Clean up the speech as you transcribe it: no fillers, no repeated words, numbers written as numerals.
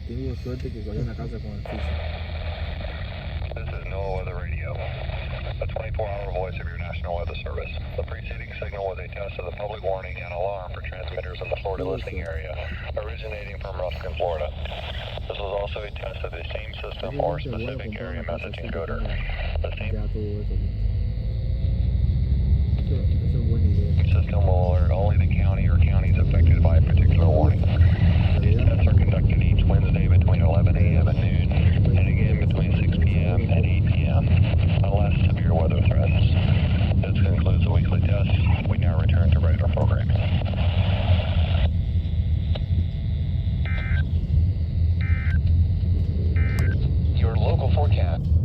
tenido suerte que cayó en la casa con el piso. This is NOAA Weather Radio, the 24-hour voice of your National Weather Service. The preceding signal was a test of the public warning and alarm for transmitters in the Florida listening area, originating from Ruskin, Florida. This was also a test of the same system or specific area messaging coder. The same Ya todo eso. Eso es buena idea. system will alert only the county or counties affected by a particular warning. These tests are conducted each Wednesday between 11 a.m. and noon, and again between 6 p.m. and 8 p.m., unless severe weather threatens. This concludes the weekly test. We now return to regular programming. Your local forecast.